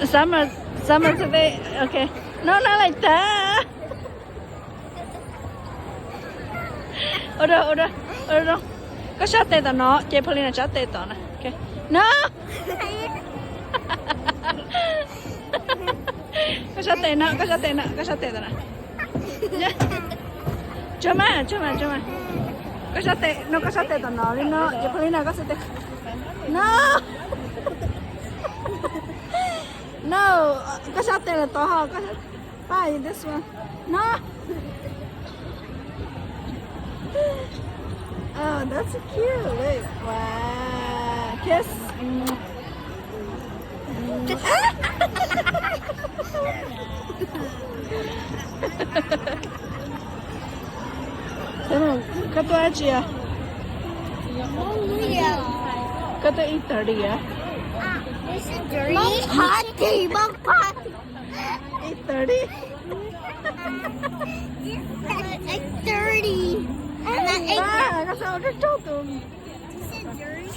Summer today. Okay. No, not like that. Hold on. Có sát tay tao nó, chơi Paulina sát tay tao nè. Okay. No. Có sát tay nó. Tao nè. Cho mà. Có sát tay tao nó đi nó. Chơi Paulina có sát tay. No. No, có sát tay là tao ho, có sát. Bye, this one. No. Oh, that's so cute. Look. Wow. Kiss. Kau tu aja. Kau tu eat dirty ya. This is dirty. Mom potty. Eat dirty. It's dirty. Ba, kasi order to tu. This is dirty.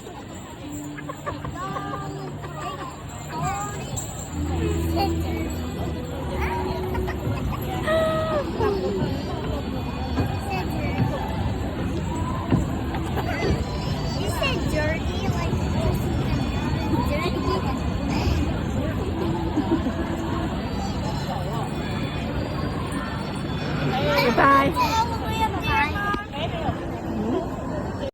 You said dirty, like dirty.